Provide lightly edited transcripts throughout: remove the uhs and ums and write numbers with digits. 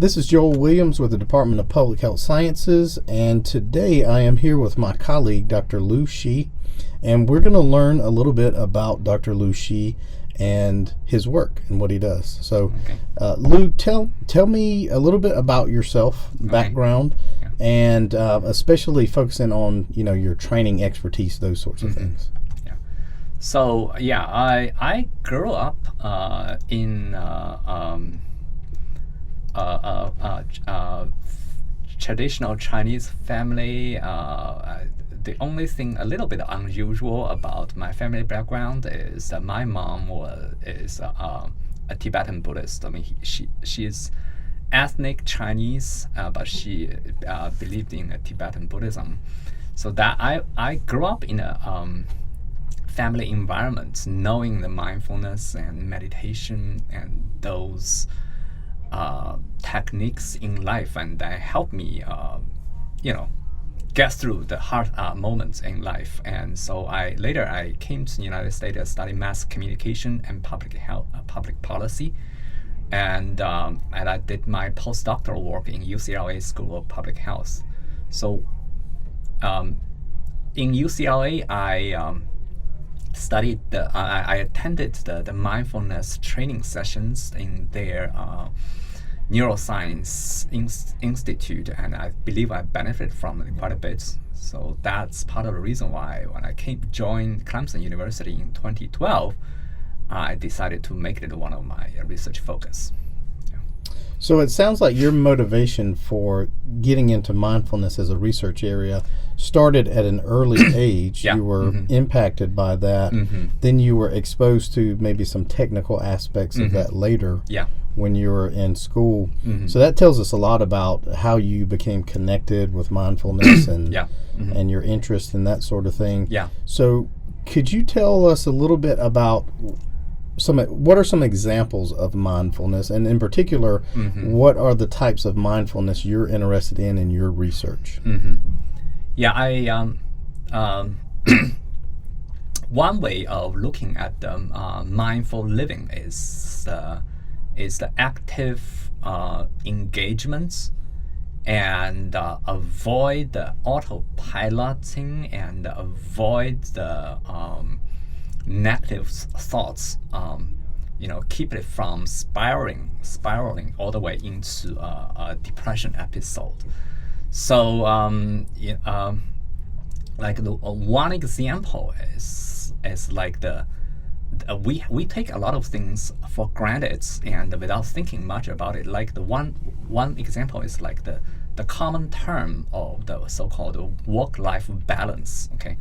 This is Joel Williams with the Department of Public Health Sciences, and today I am here with my colleague, Dr. Lu Shi, and we're going to learn a little bit about Dr. Lu Shi and his work and what he does. So, Lu, tell me a little bit about yourself, background, and especially focusing on your training expertise, those sorts of things. So I grew up in traditional Chinese family. The only thing a little bit unusual about my family background is that my mom is a Tibetan Buddhist. I mean, she's ethnic Chinese, but she believed in Tibetan Buddhism. So that I grew up in a family environment, knowing the mindfulness and meditation and those techniques in life, and that helped me, get through the hard moments in life. And so I came to the United States to study mass communication and public health, public policy, and I did my postdoctoral work in UCLA School of Public Health. So in UCLA, I studied I attended the mindfulness training sessions in their neuroscience institute, and I believe I benefited from it quite a bit. So that's part of the reason why when I joined Clemson University in 2012, I decided to make it one of my research focus. So it sounds like your motivation for getting into mindfulness as a research area started at an early age. You were impacted by that. Then you were exposed to maybe some technical aspects of that later when you were in school. So that tells us a lot about how you became connected with mindfulness and and your interest in that sort of thing. So could you tell us a little bit about what are some examples of mindfulness, and in particular, what are the types of mindfulness you're interested in your research? One way of looking at mindful living is the active engagements and avoid the autopiloting and avoid the negative thoughts, keep it from spiraling all the way into a depression episode. So one example is like we take a lot of things for granted and without thinking much about it. Like the one example is like the common term of the so-called work-life balance. Okay.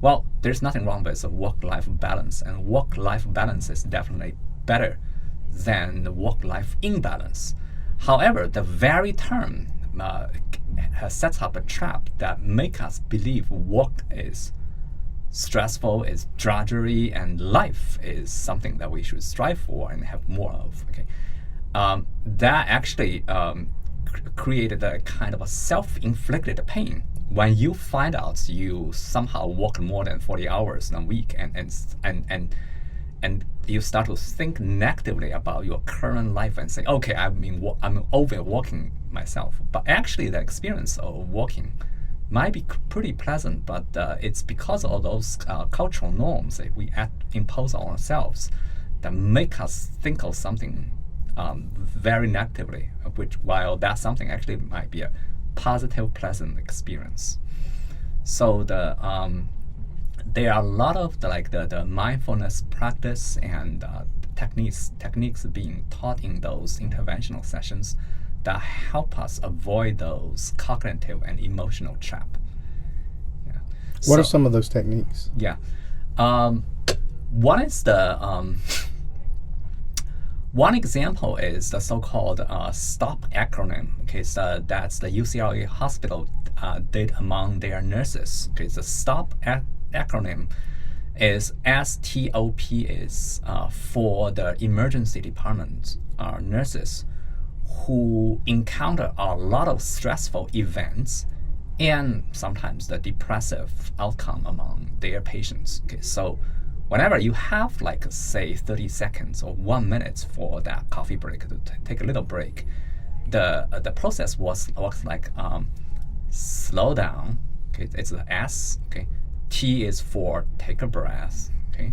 Well, there's nothing wrong with a work-life balance, and work-life balance is definitely better than the work-life imbalance. However, the very term sets up a trap that makes us believe work is stressful, is drudgery, and life is something that we should strive for and have more of. Okay, that actually created a kind of a self-inflicted pain. When you find out you somehow work more than 40 hours in a week, and you start to think negatively about your current life and say, okay, I'm overworking myself. But actually, the experience of working might be pretty pleasant, but it's because of those cultural norms that we impose on ourselves that make us think of something very negatively, while that something actually might be a positive, pleasant experience. So there are a lot of the mindfulness practice and techniques being taught in those interventional sessions that help us avoid those cognitive and emotional trap. What are some of those techniques? One is one example is the so-called STOP acronym. Okay, so that's the UCLA hospital did among their nurses. Okay, the STOP acronym is STOP is for the emergency department nurses who encounter a lot of stressful events and sometimes the depressive outcome among their patients. Okay, so whenever you have say 30 seconds or 1 minute for that coffee break to take a little break, the process works like slow down. Okay, it's the S. Okay, T is for take a breath. Okay,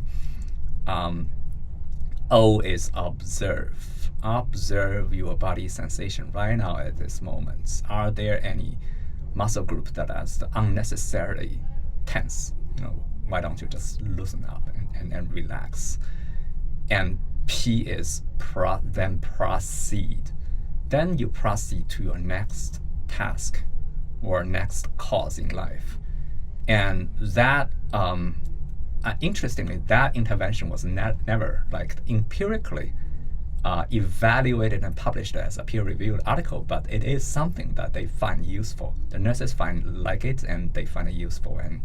O is observe. Observe your body sensation right now at this moment. Are there any muscle groups that are unnecessarily tense? Why don't you just loosen up and relax? And P is then proceed. Then you proceed to your next task or next cause in life. And that, interestingly, that intervention was never like empirically evaluated and published as a peer-reviewed article, but it is something that they find useful. The nurses like it, and they find it useful, and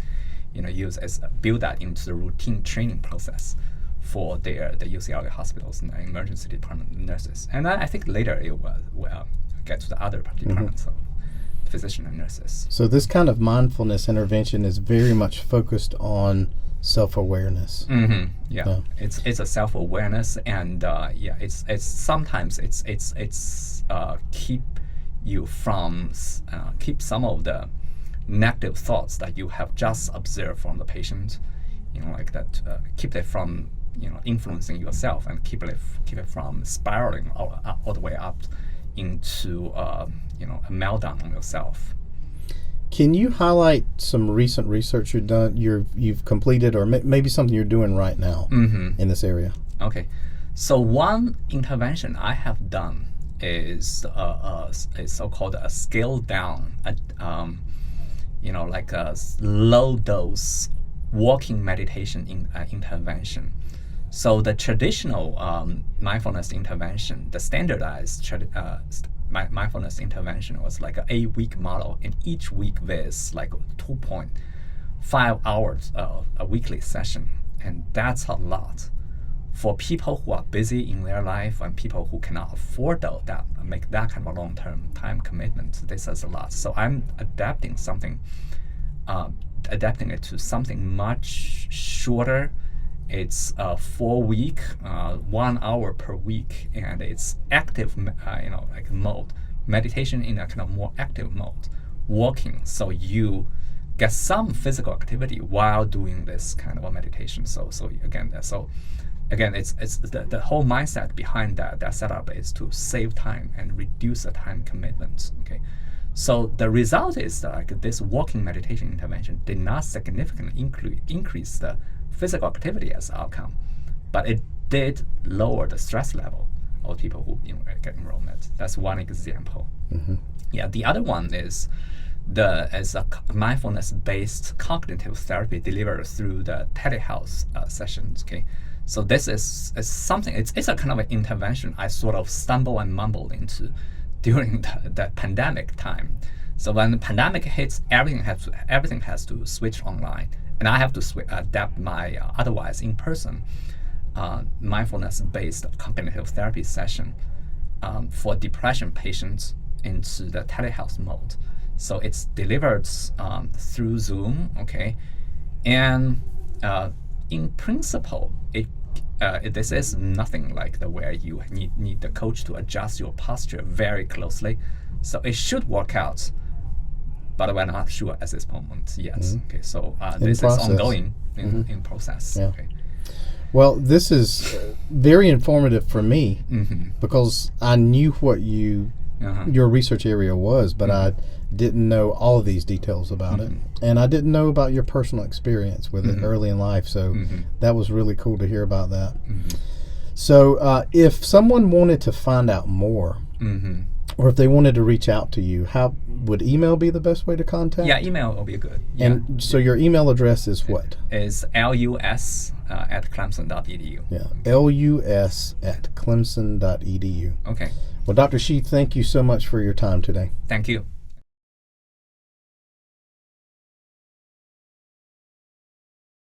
build that into the routine training process for the UCLA hospitals and the emergency department nurses. And I think later it will get to the other departments of physician and nurses. So this kind of mindfulness intervention is very much focused on self-awareness. Mm-hmm. Yeah, it's a self-awareness, and it's sometimes it's keep you from keep some of the negative thoughts that you have just observed from the patient, like that, keep it from influencing yourself, and keep it from spiraling all the way up into a meltdown on yourself. Can you highlight some recent research you've completed, or maybe something you're doing right now in this area? Okay, so one intervention I have done is so-called a scale down, like a low dose walking meditation intervention. So the traditional mindfulness intervention, the standardized mindfulness intervention was like an 8-week model, and each week there's like 2.5 hours a weekly session, and that's a lot. For people who are busy in their life and people who cannot afford that, make that kind of a long-term time commitment, this is a lot. So I'm adapting it to something much shorter. It's a 4-week, 1 hour per week, and it's active, like mode, meditation in a kind of more active mode, walking. So you get some physical activity while doing this kind of a meditation. So again, it's the whole mindset behind that setup is to save time and reduce the time commitment. Okay, so the result is that like this walking meditation intervention did not significantly increase the physical activity as outcome, but it did lower the stress level of people who get enrollment. That's one example. Mm-hmm. Yeah, the other one is a mindfulness-based cognitive therapy delivered through the telehealth sessions. Okay, so this is something. It's a kind of an intervention I sort of stumbled and mumbled into during the pandemic time. So when the pandemic hits, everything has to switch online, and I have to adapt my otherwise in-person mindfulness-based cognitive therapy session for depression patients into the telehealth mode. So it's delivered through Zoom, okay, and in principle, this is nothing like where you need the coach to adjust your posture very closely. So it should work out, but we're not sure at this moment yet. Mm-hmm. Okay, so this is ongoing in process. Yeah. Okay. Well, this is very informative for me because I knew what your research area was, but I didn't know all of these details about it, and I didn't know about your personal experience with it early in life. So that was really cool to hear about that. So if someone wanted to find out more, or if they wanted to reach out to you, how would email be the best way to contact? Yeah, email will be good. Yeah. And so your email address is what? Is lus@clemson.edu. Yeah, lus@clemson.edu. Okay. Well, Dr. Shi, thank you so much for your time today. Thank you.